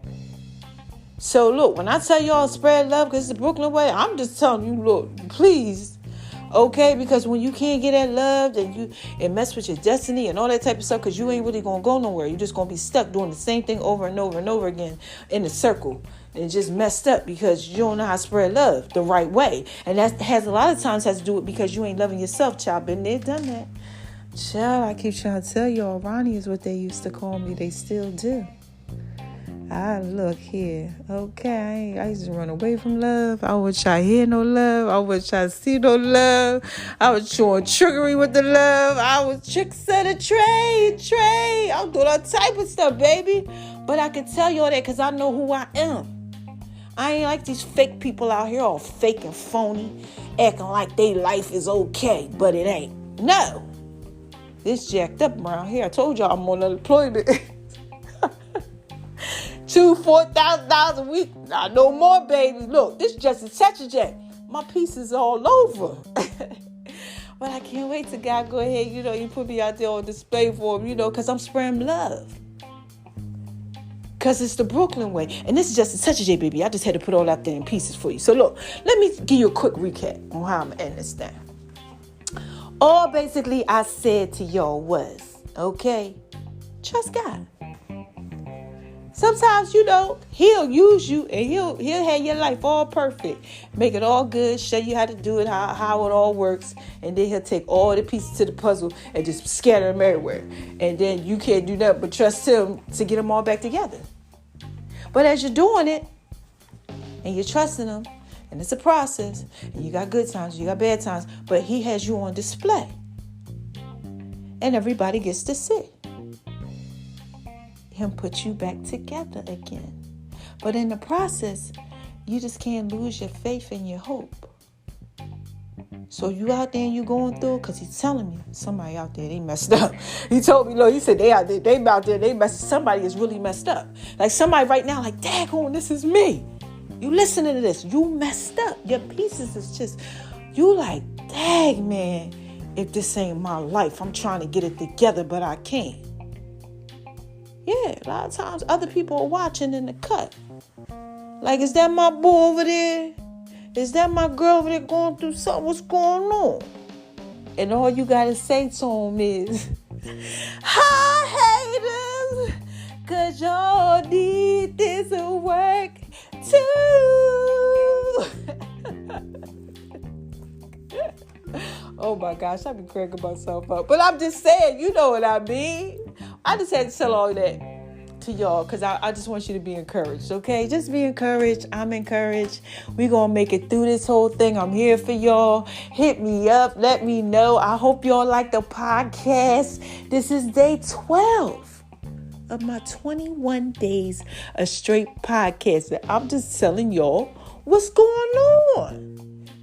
So look, when I tell y'all spread love because it's the Brooklyn way, I'm just telling you, look, please. Okay, because when you can't get that love, then it mess with your destiny and all that type of stuff, because you ain't really gonna go nowhere. You're just gonna be stuck doing the same thing over and over and over again in a circle, and just messed up because you don't know how to spread love the right way. And that has a lot of times has to do with because you ain't loving yourself, child. Been there, done that, child. I keep trying to tell y'all, Ronnie is what they used to call me. They still do. Look here, okay, I used to run away from love. I would try to hear no love. I would try to see no love. I was showing trickery with the love. I was tricks of the trade. I was doing all type of stuff, baby. But I can tell you all that because I know who I am. I ain't like these fake people out here all fake and phony, acting like their life is okay, but it ain't. No. This jacked up around here. I told y'all I'm on unemployment. $4,000 a week. Not no more, baby. Look, this is just a touch of jack. My piece is all over. But I can't wait till God go ahead, you put me out there on display for him, because I'm spreading love. Because it's the Brooklyn way. And this is just a touch of J, baby. I just had to put all out there in pieces for you. So look, let me give you a quick recap on how I'm going to end this thing. All basically I said to y'all was, okay, trust God. Sometimes, he'll use you and he'll have your life all perfect. Make it all good, show you how to do it, how it all works. And then he'll take all the pieces to the puzzle and just scatter them everywhere. And then you can't do nothing but trust him to get them all back together. But as you're doing it and you're trusting him, and it's a process, and you got good times, you got bad times, but he has you on display. And everybody gets to see him put you back together again. But in the process, you just can't lose your faith and your hope. So you out there and you going through, because he's telling me somebody out there, they messed up. He told me, he said they out there, they messed, somebody is really messed up. Like somebody right now, like, daggone, this is me. You listening to this, you messed up. Your pieces is just, you like, dang, man, if this ain't my life, I'm trying to get it together, but I can't. Yeah, a lot of times other people are watching in the cut. Like, is that my boy over there? Is that my girl over there going through something? What's going on? And all you got to say to him is, hi, haters, because y'all need this work too. Oh my gosh, I be cracking myself up. But I'm just saying, you know what I mean. I just had to tell all that to y'all because I just want you to be encouraged, okay? Just be encouraged. I'm encouraged. We're going to make it through this whole thing. I'm here for y'all. Hit me up. Let me know. I hope y'all like the podcast. This is day 12 of my 21 days of straight podcast. I'm just telling y'all what's going on.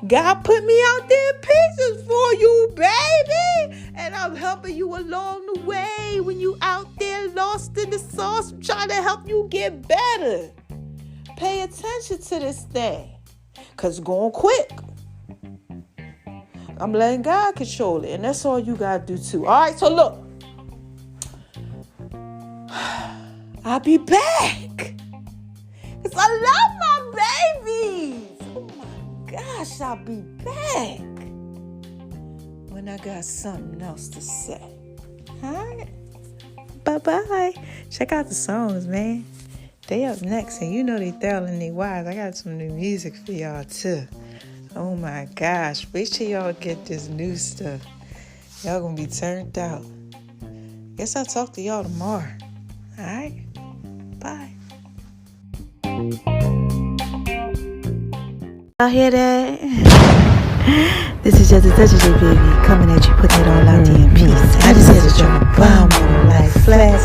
God put me out there in pieces for you, baby. And I'm helping you along the way when you out there lost in the sauce. I'm trying to help you get better. Pay attention to this thing. Because it's going quick. I'm letting God control it. And that's all you got to do too. All right, so look. I'll be back. Because I love my babies. Gosh, I'll be back when I got something else to say. All right? Bye-bye. Check out the songs, man. They up next, and you know they thoroughly they wise. I got some new music for y'all, too. Oh, my gosh. Wait till y'all get this new stuff. Y'all gonna be turned out. Guess I'll talk to y'all tomorrow. All right? Bye. Y'all hear that? This is just a touch of it, baby. Coming at you, putting it all out there in peace. I just had to drop a bomb on my life flex.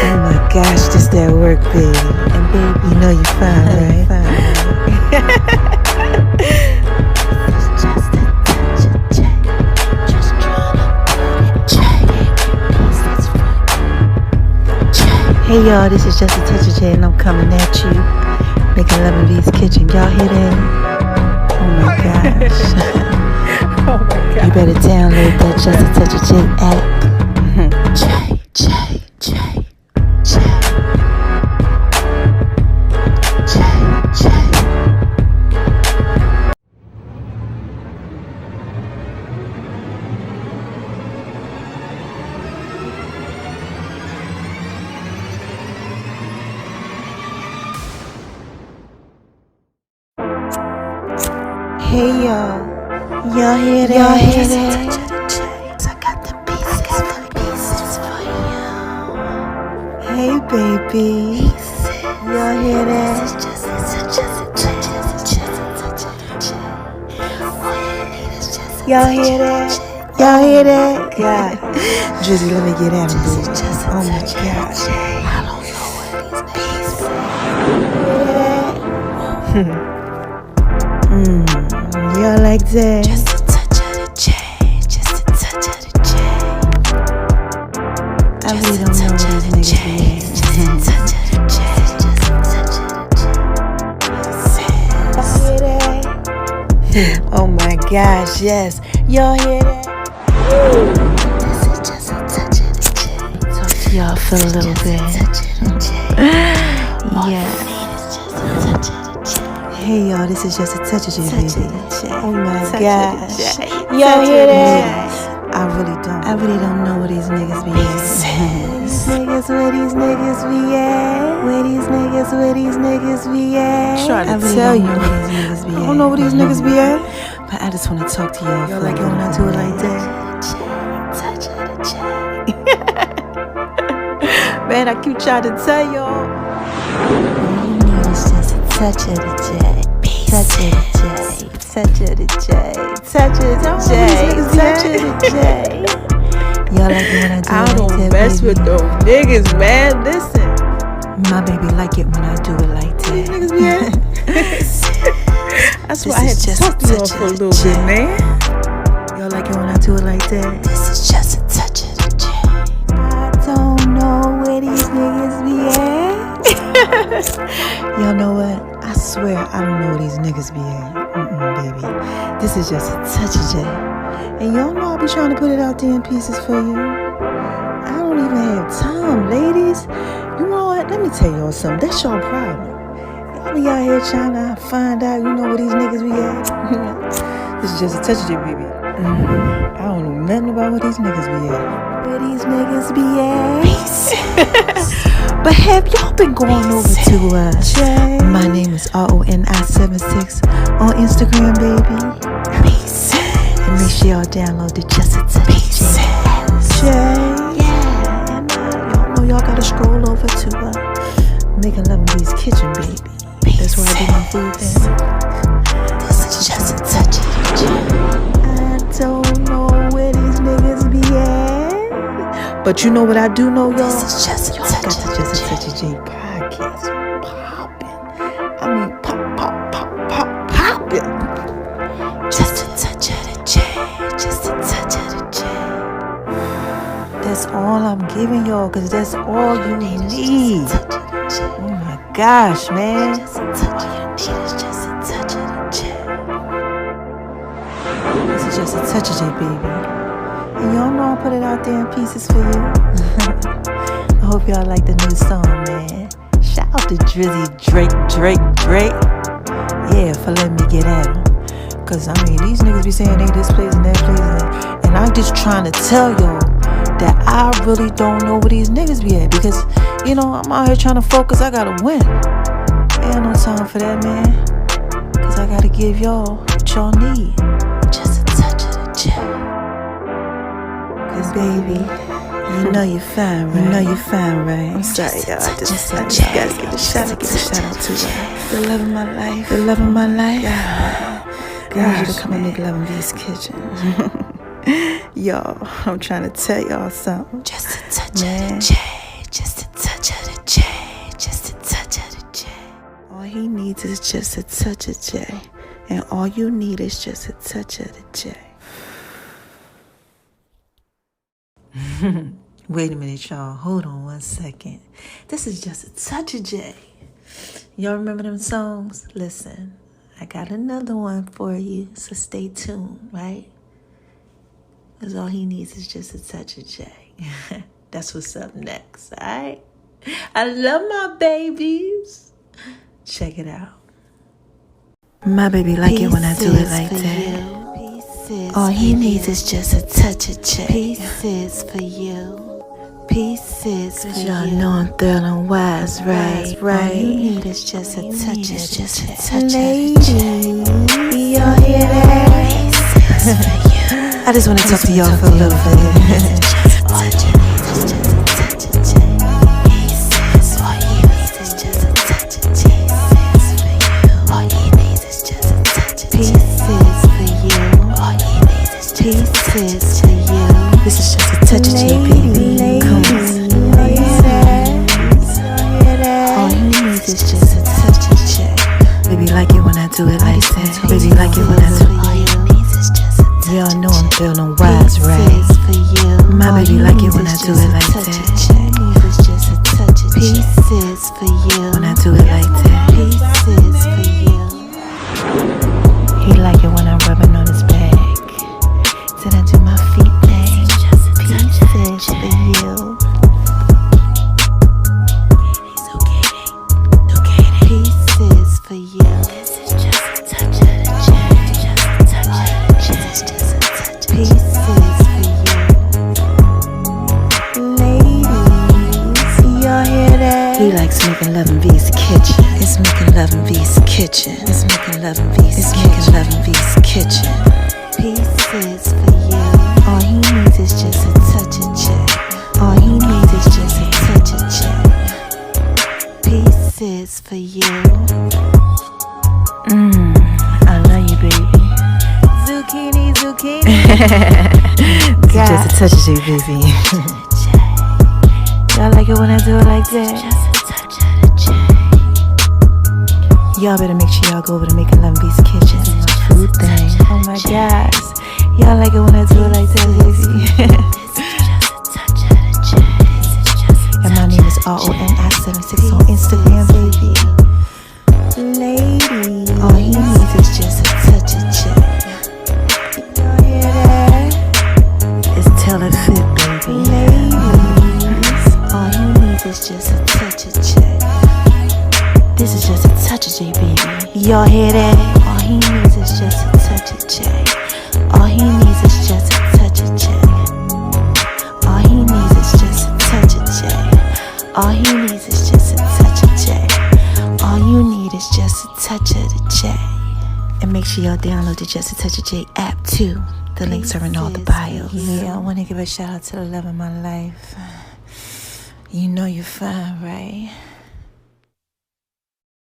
Oh my gosh, this that work, baby. And baby, you know you fine, right? It's just a touch of J. Just trying to put it J. Hey y'all, this is just a touch of J, and I'm coming at you. Making love in V's kitchen. Y'all hear that? Oh my gosh. Oh my God. You better download that Just a Touch of J app. J. Hey y'all hear that? Y'all hear that? I got the pieces for you. Hey baby, y'all hear that? Y'all hear that? Y'all hear that? God, Drizzy, let me get at him, baby. Oh my gosh. I don't know y'all like that? Just a touch of the J. Just a touch of the J. I really don't know what these niggas be. Just a touch of the J. Just a touch of the J. Y'all hear that? Oh my gosh, yes. Y'all hear that? This is just a touch of the J. Talk to y'all for a little bit. Yeah. Hey y'all, this is just a touch of J, baby. Oh my gosh. Y'all hear that? I really don't know where these niggas be at. Where these niggas be at? Where these niggas be at? Trying to tell you. I don't know where these niggas be at. But I just want to talk to y'all. Y'all like it when I do it like that? Touch of the J. Man, I keep trying to tell y'all. All you need is just a touch of the J. Touch of the J. Touch of the J. Touch of the J. Touch of the J. Y'all like it when I do it like that, I don't mess with those niggas, man. Listen. My baby like it when I do it like that. These niggas be at. That's why I had to talk to y'all for a little bit, man. Y'all like it when I do it like that? This is just a touch of the J. I don't know where these niggas be at. Y'all know what? I swear I don't know where these niggas be at. Baby. This is just a touch of J. And y'all know I'll be trying to put it out there in pieces for you. I don't even have time, ladies. You know what? Let me tell y'all something. That's your problem. Y'all be out here trying to find out, you know, where these niggas be at. This is just a touch of J, baby. I don't know nothing about where these niggas be at. Where these niggas be at? But have y'all been going over to my name is RONI76 on Instagram, baby? And make sure y'all download the Just a Touch J. Yeah. And y'all know y'all gotta scroll over to Making Love in B's kitchen, baby. That's where I do my food thing. This is just a touch of the J. I don't know where these niggas be at. But you know what I do know, y'all? This is just a touch Got the of Just a the Touch of J podcast popping. I mean, popping. Just a touch of the J. Just a touch of the J. That's all I'm giving y'all, because that's all you need. Oh my gosh, man. Just a touch. All you need is just a touch of the J. This is just a touch of J, baby. And y'all know I put it out there in pieces for you. I hope y'all like the new song, man. Shout out to Drizzy, Drake. Yeah, for letting me get at him. Cause I mean, these niggas be saying they this place and that place, and I'm just trying to tell y'all that I really don't know where these niggas be at. Because, you know, I'm out here trying to focus. I gotta win. Ain't no time for that, man. Cause I gotta give y'all what y'all need. Just a touch of the J. Cause baby, you know you're fine, right? I'm sorry, y'all. I just gotta give a shout out to the love of my life. The love of my life. I need you to come and make love in B's kitchen. Y'all, I'm trying to tell y'all something. Just a touch of the J. Just a touch of the J. Just a touch of the J. All he needs is just a touch of J. And all you need is just a touch of the J. Wait a minute, y'all. Hold on 1 second. This is just a touch of J. Y'all remember them songs? Listen, I got another one for you, so stay tuned, right? Because all he needs is just a touch of J. That's what's up next, all right? I love my babies. Check it out. My baby like it when I do it like that. All he needs is just a touch of J. Pieces for you. Pieces for you. Y'all know I'm thorough and wise, right? All you need is just a touch of J. Just a touch of Ladies, y'all hear that? I just want to talk to y'all for a little bit. All you need is just a touch of J. Pieces. All you need is just a touch of J. Pieces for you. All you need is just a touch of J. Pieces for you. All you need is pieces for you. This is just a touch of J, baby. Come on. All you need is just a touch of J. Baby like it when I do it like that. Baby like it when I do it. All you need is just a touch. Y'all know I'm thorough and wise, right? Pieces for you. My baby like it when I do it like Touch of that. J. It's just a touch of J. Pieces for you. When I do it like that. Pieces for you. He like it when I'm rubbing on his back. Then I do my feet thing. Pieces for you. Pieces for you. This is just a touch of the J. Just a touch of the J. This is just a touch of the J. Pieces for you. He likes making love in V's kitchen. It's making love in V's kitchen. It's making love in V's kitchen. It's making love in V's kitchen. Pieces for you. All he needs is just a touch of check. All he needs is just a touch of check. Pieces for you. I love you, baby. Zucchini, zucchini. Just a touch of J, baby. Y'all like it when I do it like that? Y'all better make sure y'all go over to Making Love in V's kitchen. Food thing. Oh my gosh. Y'all like it when I do it like that, baby? And my name is RONI76 on Instagram, baby. Lady, all he needs is just a touch of check. Y'all hear that? It's tell it fit, baby. Ladies, all he needs is just a touch of check. This is just a touch of J, baby. Y'all hear that? All he needs is just a touch of J. All he needs is just a touch of J. All he needs is just a touch of J. All he needs is just a touch of J. All you need is just a touch of the J. And make sure y'all download the Just a Touch of J app too. The links are in all the bios. Yeah, I want to give a shout out to the love of my life. You know you're fine, right?